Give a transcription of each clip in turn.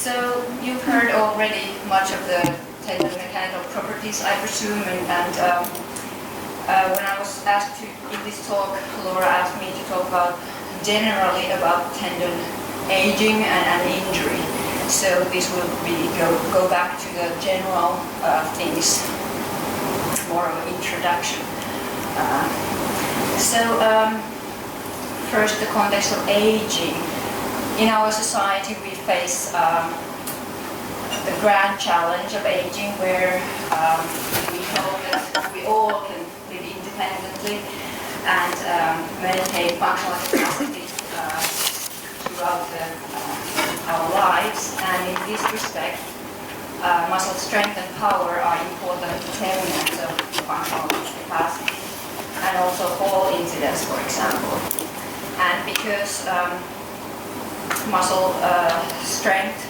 So you've heard already much of the tendon mechanical properties, I presume, and when I was asked to give this talk, Laura asked me to talk about generally about tendon aging and injury. So this will go back to the general things, more of an introduction. First, the context of aging. In our society, we face the grand challenge of aging, where we hope that we all can live independently and maintain functional capacity throughout our lives. And in this respect, muscle strength and power are important determinants of functional capacity, and also fall incidence, for example. And because muscle strength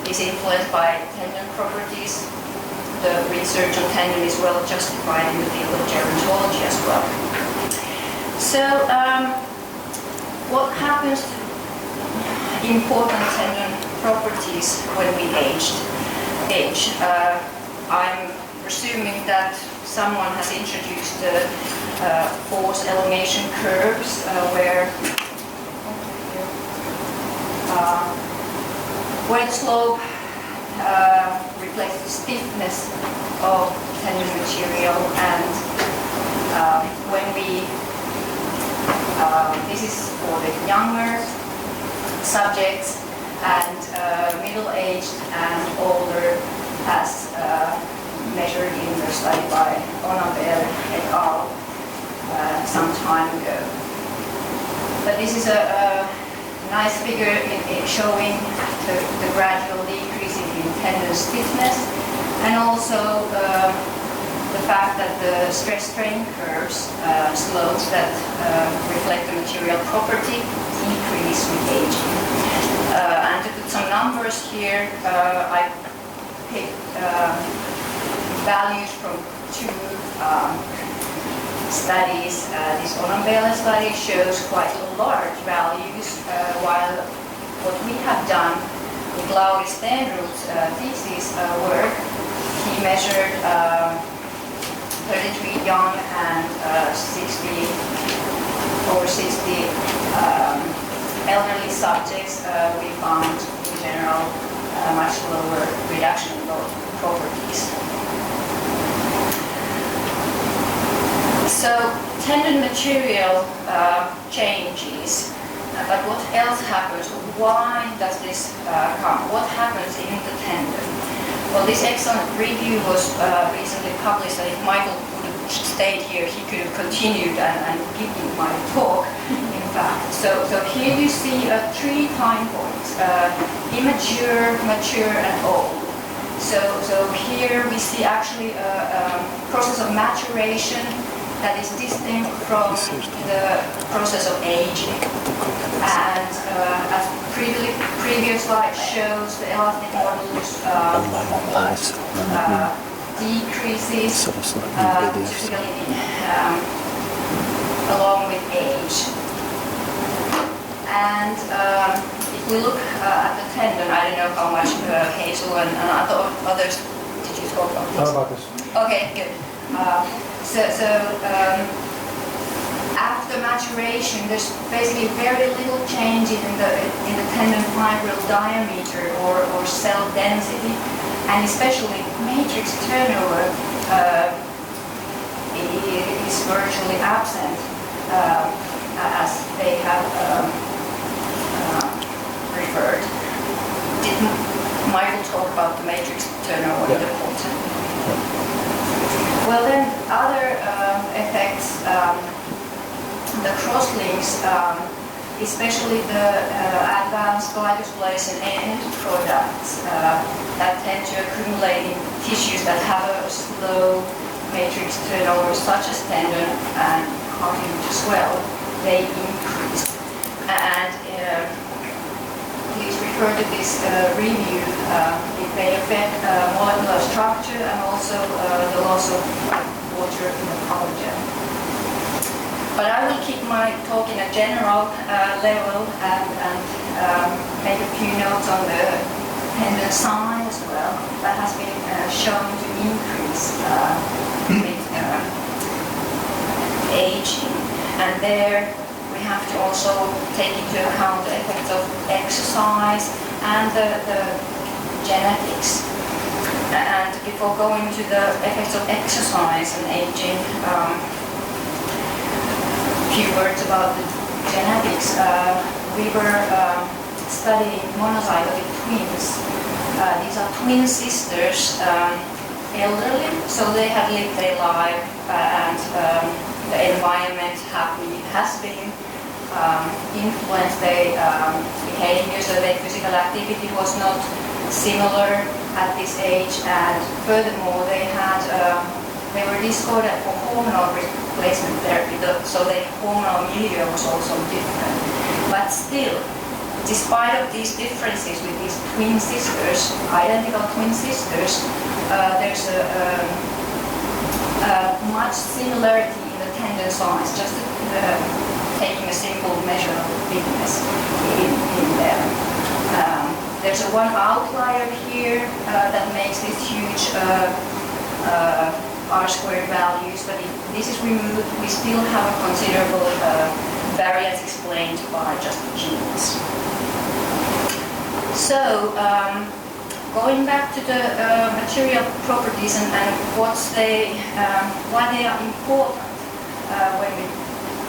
is influenced by tendon properties, the research on tendon is well justified in the field of gerontology as well. So, what happens to important tendon properties when we age? I'm presuming that someone has introduced the force elongation curves where the slope reflects the stiffness of tendon material, and when we this is for the younger subjects, and middle-aged and older, as measured in the study by Onabel et al. Some time ago. But this is a nice figure in showing the gradual decrease in tendon stiffness, and also the fact that the stress-strain curves, slopes that reflect the material property, decrease with aging. And to put some numbers here, I picked values from two studies. This Onabel study shows quite large values, while what we have done with Lauri Stenrud's thesis work, he measured 33 young and over 60 elderly subjects. We found in general much lower reduction in those properties. So tendon material changes, but what else happens? Why does this come? What happens in the tendon? Well, this excellent review was recently published, and if Michael would have stayed here, he could have continued and given my talk, in fact. So here you see 3 time points, immature, mature, and old. So here we see actually a process of maturation that is distinct from the process of aging. And as previous slide shows, the elastic modulus decreases typically along with age. And if we look at the tendon, I don't know how much Hazel and others did you talk about this? How about this? Okay, good. After maturation, there's basically very little change in the tendon fibril diameter or cell density, and especially matrix turnover is virtually absent, as they have referred. Did Michael talk about the matrix turnover in the content? Well, then other effects, the crosslinks, especially the advanced glycosylation end products that tend to accumulate in tissues that have a slow matrix turnover, such as tendon and cartilage as well, they increase. And please refer to this review. It may affect molecular structure and also the loss of water in the collagen. But I will keep my talk in a general level and make a few notes on the tendon size as well. That has been shown to increase with aging. And there we have to also take into account the effects of exercise and the genetics. And before going to the effects of exercise and aging, a few words about the genetics. We were studying monozygotic twins. These are twin sisters, elderly, so they have lived their life and the environment has been influenced their behavior, so their physical activity was not similar at this age, and furthermore they were discarded for hormonal replacement therapy, so their hormonal milieu was also different. But still, despite of these differences with these twin sisters, identical twin sisters, there's much similarity in the tendon size, just taking a simple measure of the thickness in them. There's one outlier here that makes these huge R-squared values, but if this is removed, we still have a considerable variance explained by just the genes. So, going back to the material properties and why they are important when we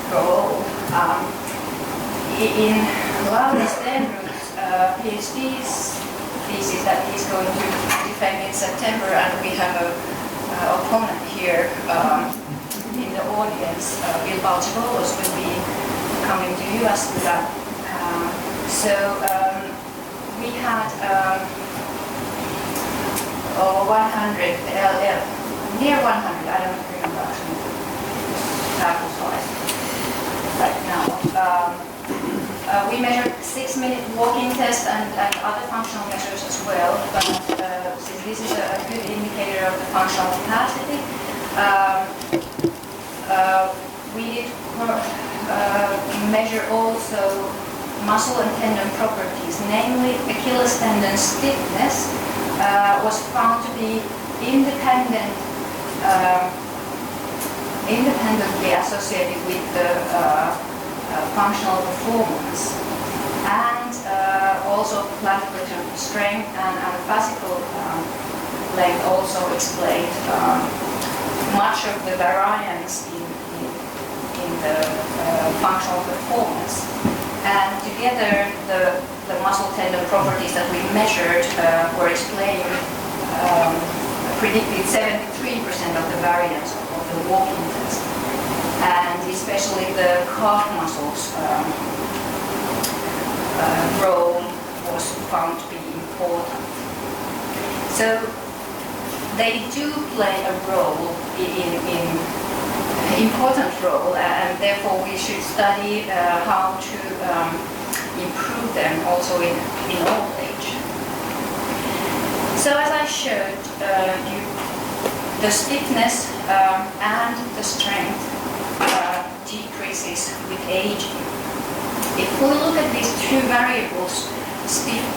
grow old. In Lauven's PhD thesis that he's going to defend in September, and we have an opponent here in the audience. Bill Balchivolos will be coming to Jyväskylä. So we had over 100, near 100, I don't remember actually sample size right now. We measured 6-minute walking test and other functional measures as well, but since this is a good indicator of the functional capacity, we did measure also muscle and tendon properties, namely Achilles tendon stiffness was found to be independently associated with the functional performance, and also plantar strength and fascicle length also explained much of the variance in the functional performance. And together the muscle tendon properties that we measured were explained, predicted 73% of the variance of the walking test. And especially the calf muscles role was found to be important. So they do play a role important role, and therefore we should study how to improve them also in old age. So as I showed you, the stiffness and the strength decreases with aging. If we look at these two variables,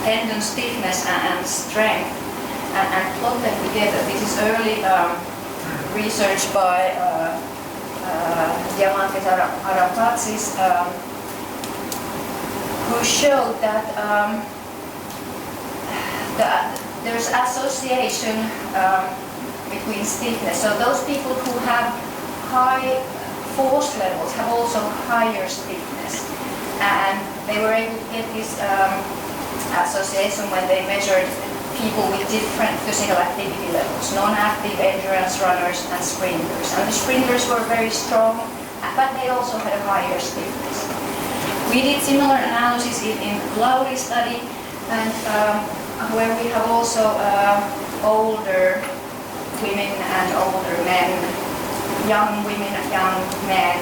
tendon stiffness and strength, and plot them together, this is early research by Diamantis Arapatsis, who showed that there's association between stiffness. So those people who have high force levels have also higher stiffness, and they were able to get this association when they measured people with different physical activity levels, non-active endurance runners and sprinters. And the sprinters were very strong, but they also had a higher stiffness. We did similar analysis in Lauri study, and where we have also older women and older men, young women and young men,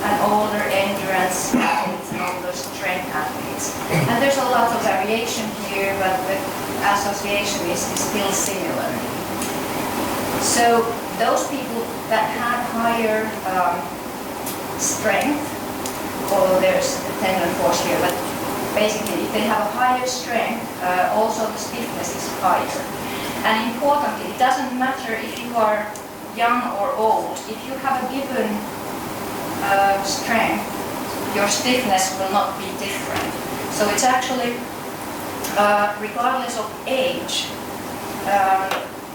and older endurance athletes and older strength athletes. And there's a lot of variation here, but the association is still similar. So those people that had higher strength, although there's tendon force here, but basically, if they have a higher strength, also the stiffness is higher. And importantly, it doesn't matter if you are young or old. If you have a given strength, your stiffness will not be different. So it's actually, regardless of age,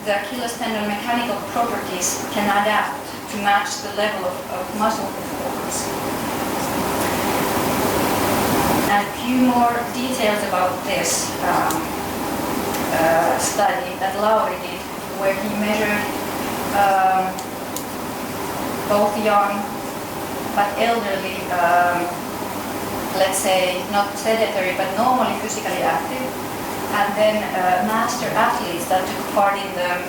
the Achilles tendon mechanical properties can adapt to match the level of muscle performance. And a few more details about this study that Lauri did, where he measured both young but elderly, let's say not sedentary but normally physically active, and then master athletes that took part in the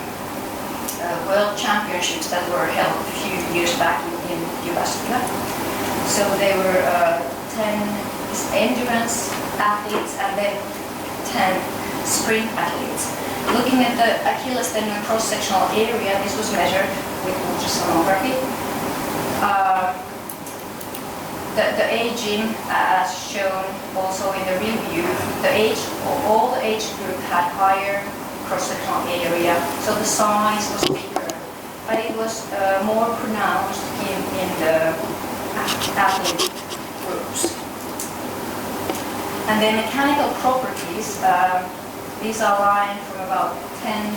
world championships that were held a few years back in Jyväskylä. So they were 10 endurance athletes and then 10 sprint athletes. Looking at the Achilles tendon cross-sectional area, this was measured with ultrasonography. The aging, as shown also in the review, all the age group had higher cross-sectional area, so the size was bigger, but it was more pronounced in the athlete groups. And then mechanical properties, these are lying from about 10%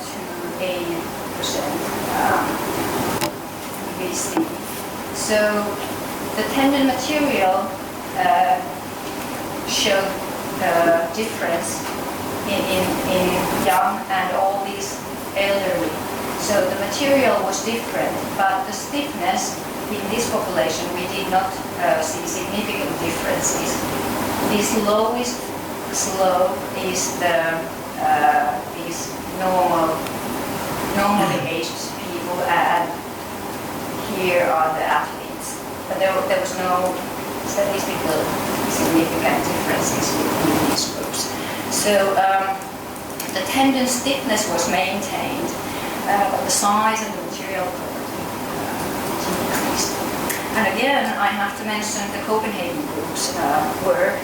to 80% VC. So the tendon material showed difference in young and all these elderly. So the material was different, but the stiffness in this population we did not see significant differences. This lowest slope is the normally aged people, and here are the athletes. But there was no statistical significant differences in these groups. So the tendon stiffness was maintained, but the size and the material increased. And again, I have to mention the Copenhagen group's work,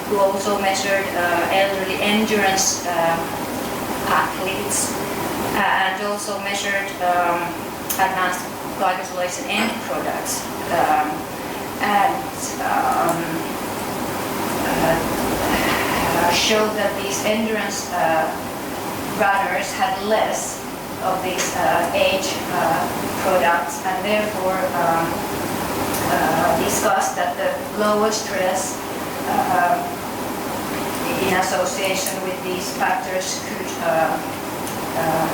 who also measured elderly endurance athletes and also measured advanced glycosylation end products and showed that these endurance runners had less of these age products, and therefore discussed that the lower stress in association with these factors could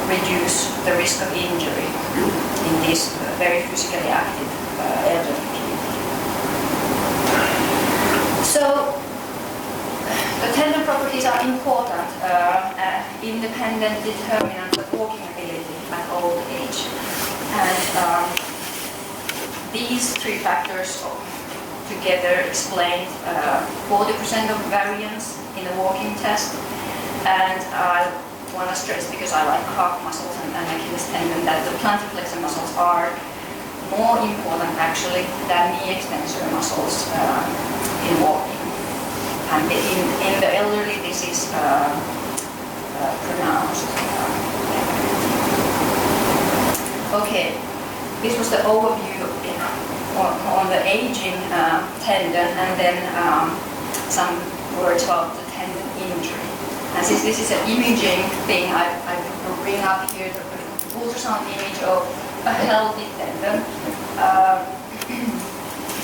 reduce the risk of injury in these very physically active elderly people. So the tendon properties are important, independent determinants of walking ability at old age. And these three factors together explained 40% of variance in the walking test. And I want to stress, because I like calf muscles and Achilles tendon, that the plantar flexor muscles are more important actually than knee extensor muscles in walking. And in the elderly, this is pronounced. Okay, this was the overview on the aging tendon, and then some words about the tendon injury. And since this is an imaging thing, I bring up here the ultrasound image of a healthy tendon.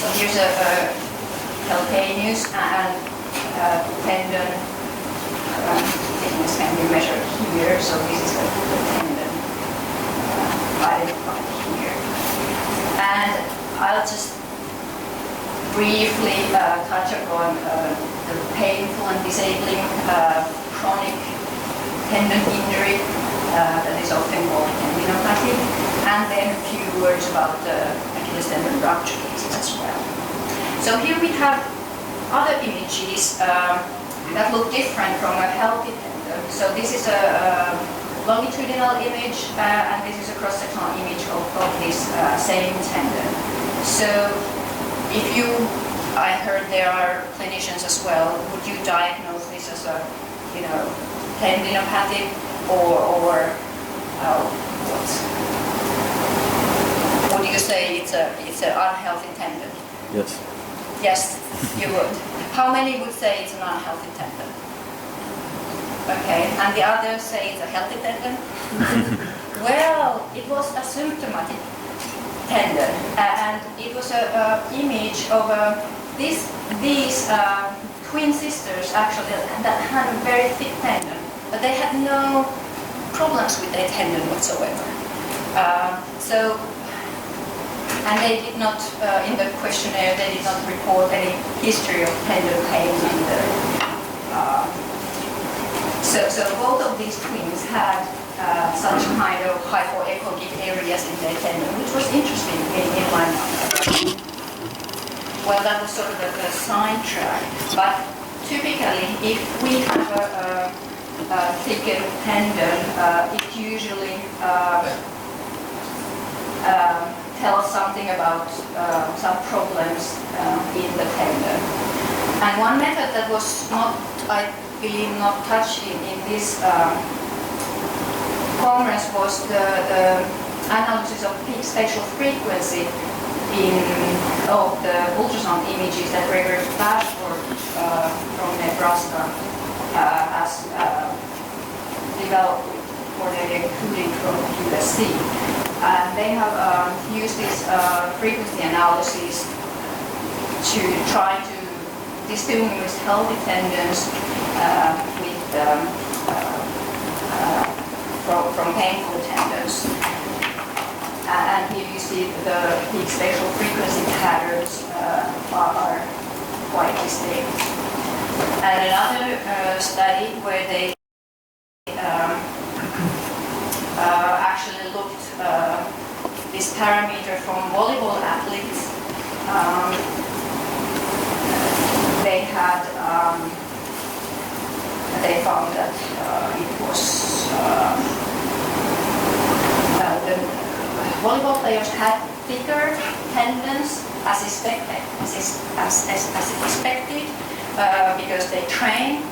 So here's a calcaneus, and tendon thickness can be measured here. So this is the tendon identified here. And I'll just briefly touch upon the painful and disabling chronic tendon injury that is often called tendinopathy, and then a few words about the Achilles tendon rupture cases as well. So here we have other images that look different from a healthy tendon. So this is a longitudinal image, and this is a cross-sectional image of this same tendon. So if you I heard there are clinicians as well. Would you diagnose this as a, tendinopathy or what? Would you say it's an unhealthy tendon? Yes. Yes, you would. How many would say it's an unhealthy tendon? Okay, and the others say it's a healthy tendon? Well, it was a symptomatic tendon, and it was an image of these twin sisters actually that had a very thick tendon, but they had no problems with their tendon whatsoever. And they did not, in the questionnaire, they did not report any history of tendon pain either. So both of these twins had such kind of hypoechoic areas in their tendon, which was interesting in my mind. Well, that was sort of a sidetrack. But typically, if we have a thickened tendon, it usually tells something about some problems in the tendon. And one method that was not, I believe, not touched in this congress was the analysis of peak spatial frequency of the ultrasound images that Gregory Bashford from Nebraska has developed for their including from USC. They have used this frequency analysis to try to distinguish healthy tendons from painful tendons. And here you see the peak spatial frequency patterns are quite distinct. And another study where they actually looked this parameter from volleyball athletes. They found that it was the volleyball players had thicker tendons as expected because they train.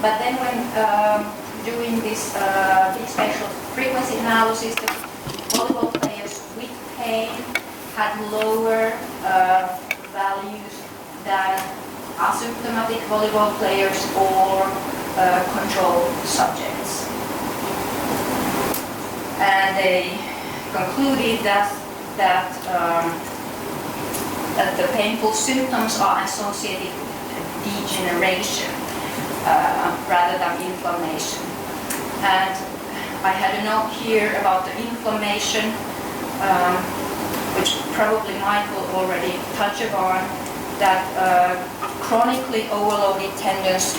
But then when doing this peak spatial frequency analysis, the volleyball players with pain had lower values than asymptomatic volleyball players or control subjects. And they concluded that the painful symptoms are associated with degeneration rather than inflammation. And I had a note here about the inflammation, which probably Michael already touched upon, that chronically overloaded tendons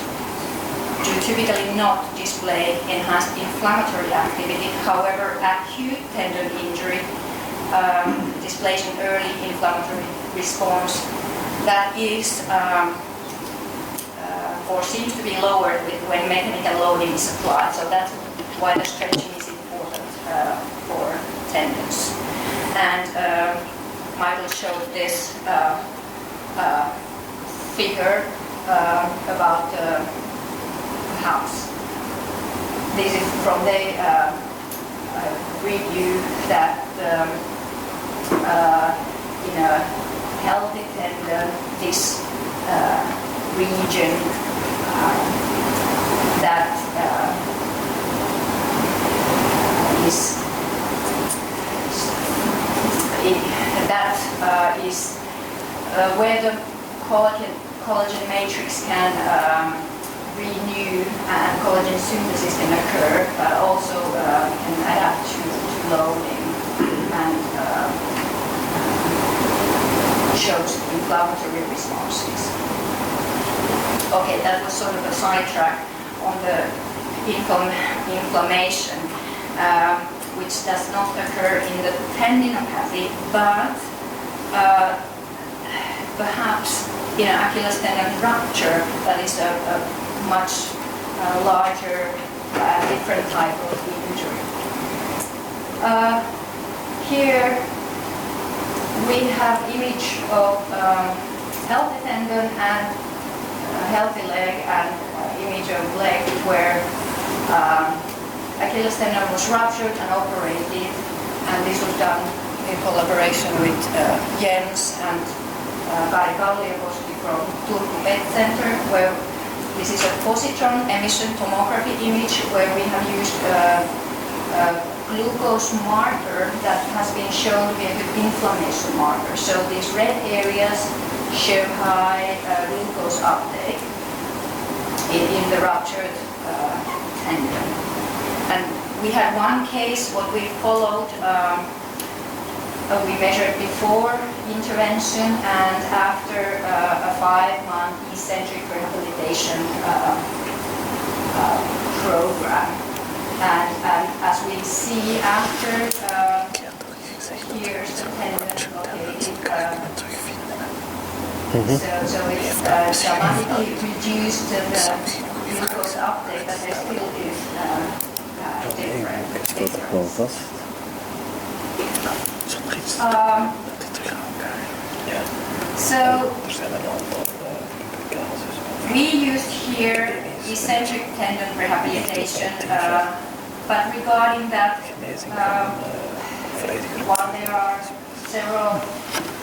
do typically not display enhanced inflammatory activity. However, acute tendon injury displays an early inflammatory response that is or seems to be lowered when mechanical loading is applied. So that's why the stretching is important for tendons. And Michael showed this figure about the house. This is from the review that in a healthy tendon, this region that is where the collagen matrix can renew and collagen synthesis can occur, but also can adapt to loading and shows inflammatory responses. Okay, that was sort of a sidetrack on the inflammation, which does not occur in the tendinopathy, but perhaps in an Achilles tendon rupture, that is a much larger, different type of injury. Here we have image of healthy tendon and healthy leg and image of leg where Achilles tendon was ruptured and operated, and this was done in collaboration with Jens and Kari Kalliokoski from Turku Vet Center, where this is a positron emission tomography image where we have used glucose marker that has been shown to be a good inflammation marker. So these red areas show high glucose uptake in the ruptured tendon. And we had one case what we followed, we measured before intervention and after a 5-month eccentric rehabilitation program. And as we see after, here's the tendon located. So it's dramatically reduced the glucose uptake, but there still is difference. So we used here eccentric tendon rehabilitation, but regarding that, while there are several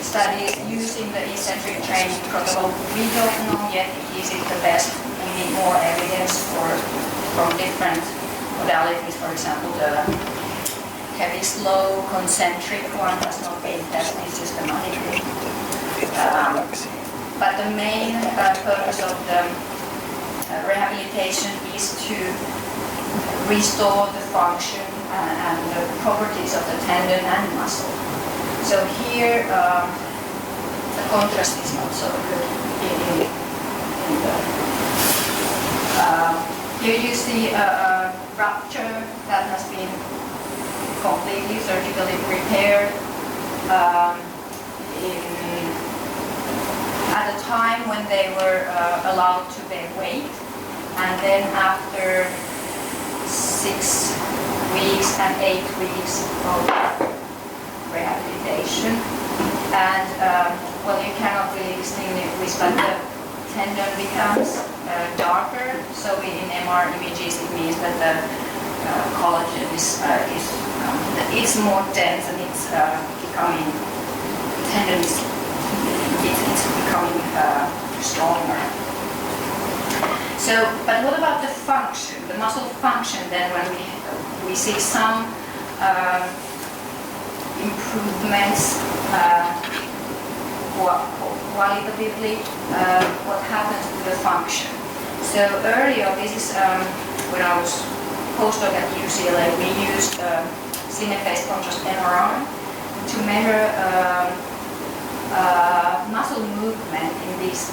studies using the eccentric training protocol, we don't know yet is it the best. We need more evidence from different modalities. For example, the heavy slow concentric one has not been tested systematically. But the main purpose of the rehabilitation is to restore the function and the properties of the tendon and muscle. So here the contrast is not so good. Here you see a rupture that has been completely surgically repaired at a time when they were allowed to their weight, and then after 6 weeks and 8 weeks of rehabilitation. And well, you cannot really distinguish, but the tendon becomes darker. So in MR images, it means that the collagen it's more dense and it's becoming, the tendon is it's becoming stronger. So, but what about the function, the muscle function then, when we see some improvements qualitatively, what happens to the function? So earlier, this is when I was postdoc at UCLA, we used cine-phase contrast MRI to measure muscle movement in these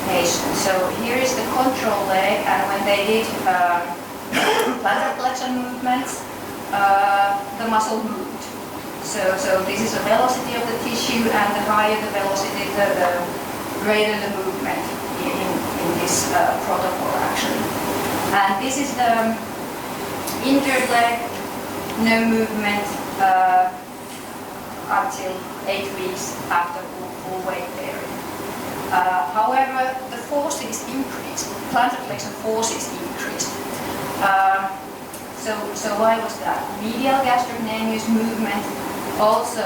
patients. So here is the control leg, and when they did plantar flexion movements, the muscle moved. So this is the velocity of the tissue, and the higher the velocity, the greater the movement in this protocol actually. And this is the injured leg, no movement until 8 weeks after full weight bearing. However, the force is increased, plantar flexion force is increased. So why was that? Medial gastrocnemius movement also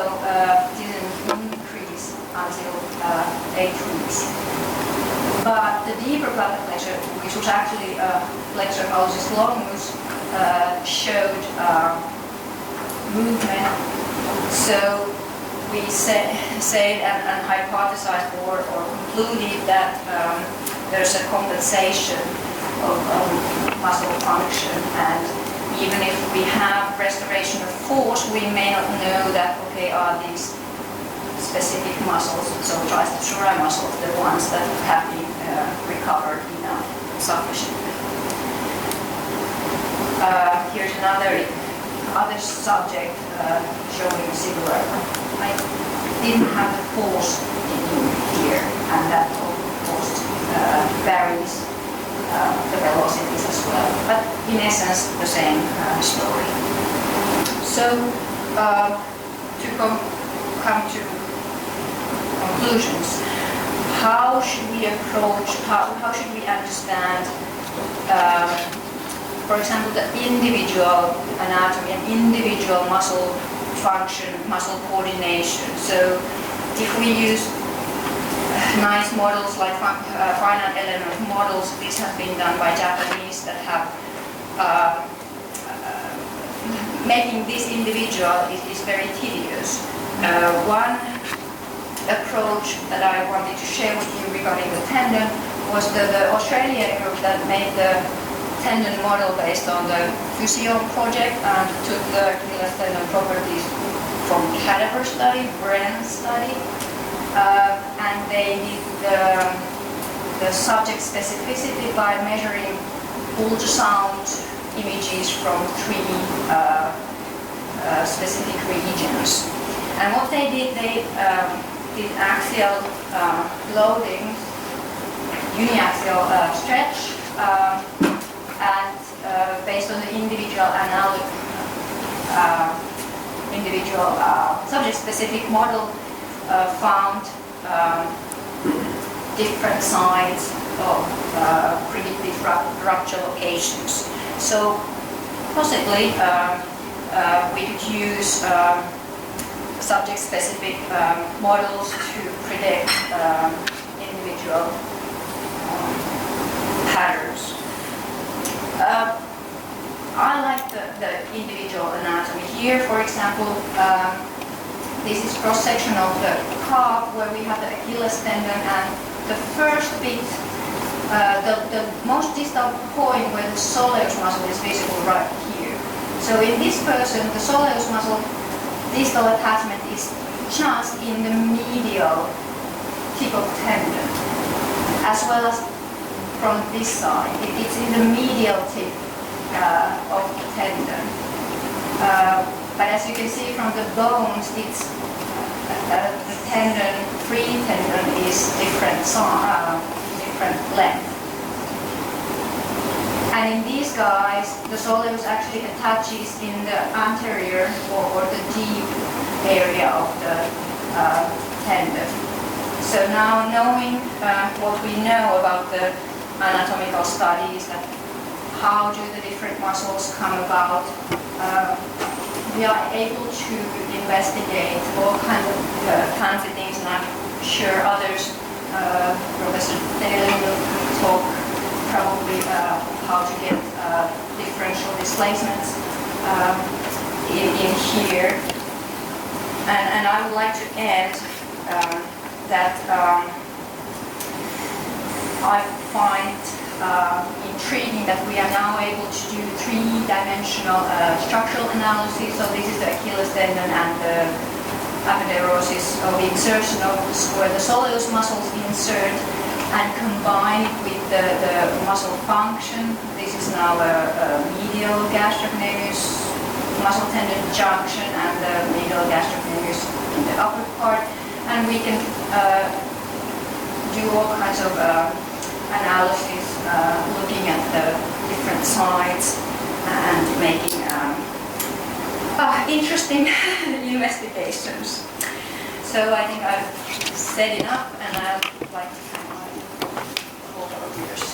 didn't increase until 8 weeks. But the deeper plantar flexure, which was actually flexor hallucis longus, showed movement. So we said and hypothesized or concluded that there's a compensation of muscle function, and even if we have restoration of force, we may not know that, okay, are these specific muscles, so triceps muscles, the ones that have been recovered enough sufficiently. Here's other subject showing similar. I didn't have the force in here, and that of course varies the velocities as well, but in essence the same story. So to come to conclusions. How should we approach, how should we understand, for example, the individual anatomy and individual muscle function, muscle coordination. So if we use nice models like finite element models, this has been done by Japanese that have making this individual is very tedious. One approach that I wanted to share with you regarding the tendon was the Australian group that made the tendon model based on the Physio project and took the Achilles tendon properties from cadaver study, Bren study, and they did the subject specificity by measuring ultrasound images from three specific regions. And what they did did axial loading, uniaxial stretch, and based on the individual subject-specific model, found different signs of predicted rupture locations. So possibly we could use subject-specific models to predict individual patterns. I like the individual anatomy. Here, for example, this is cross-section of the calf where we have the Achilles tendon, and the first bit, the most distal point where the soleus muscle is visible right here. So in this person, the soleus muscle distal attachment is just in the medial tip of tendon, as well as from this side. It's in the medial tip of the tendon. But as you can see from the bones, it's the tendon, free tendon is different length. And in these guys, the soleus actually attaches in the anterior or the deep area of the tendon. So now knowing what we know about the anatomical studies, that how do the different muscles come about, we are able to investigate all kinds of fancy things, and I'm sure others, Professor Taylor will talk probably how to get differential displacements in here. And I would like to add that I find intriguing that we are now able to do three-dimensional structural analysis. So this is the Achilles tendon and the aponeurosis of insertion of where the soleus muscles insert, and combine it with the muscle function. This is now a medial gastrocnemius muscle tendon junction and the medial gastrocnemius in the upper part, and we can do all kinds of analysis looking at the different sides and making interesting investigations. So I think I've said enough, and I'd like to thank my collaborators.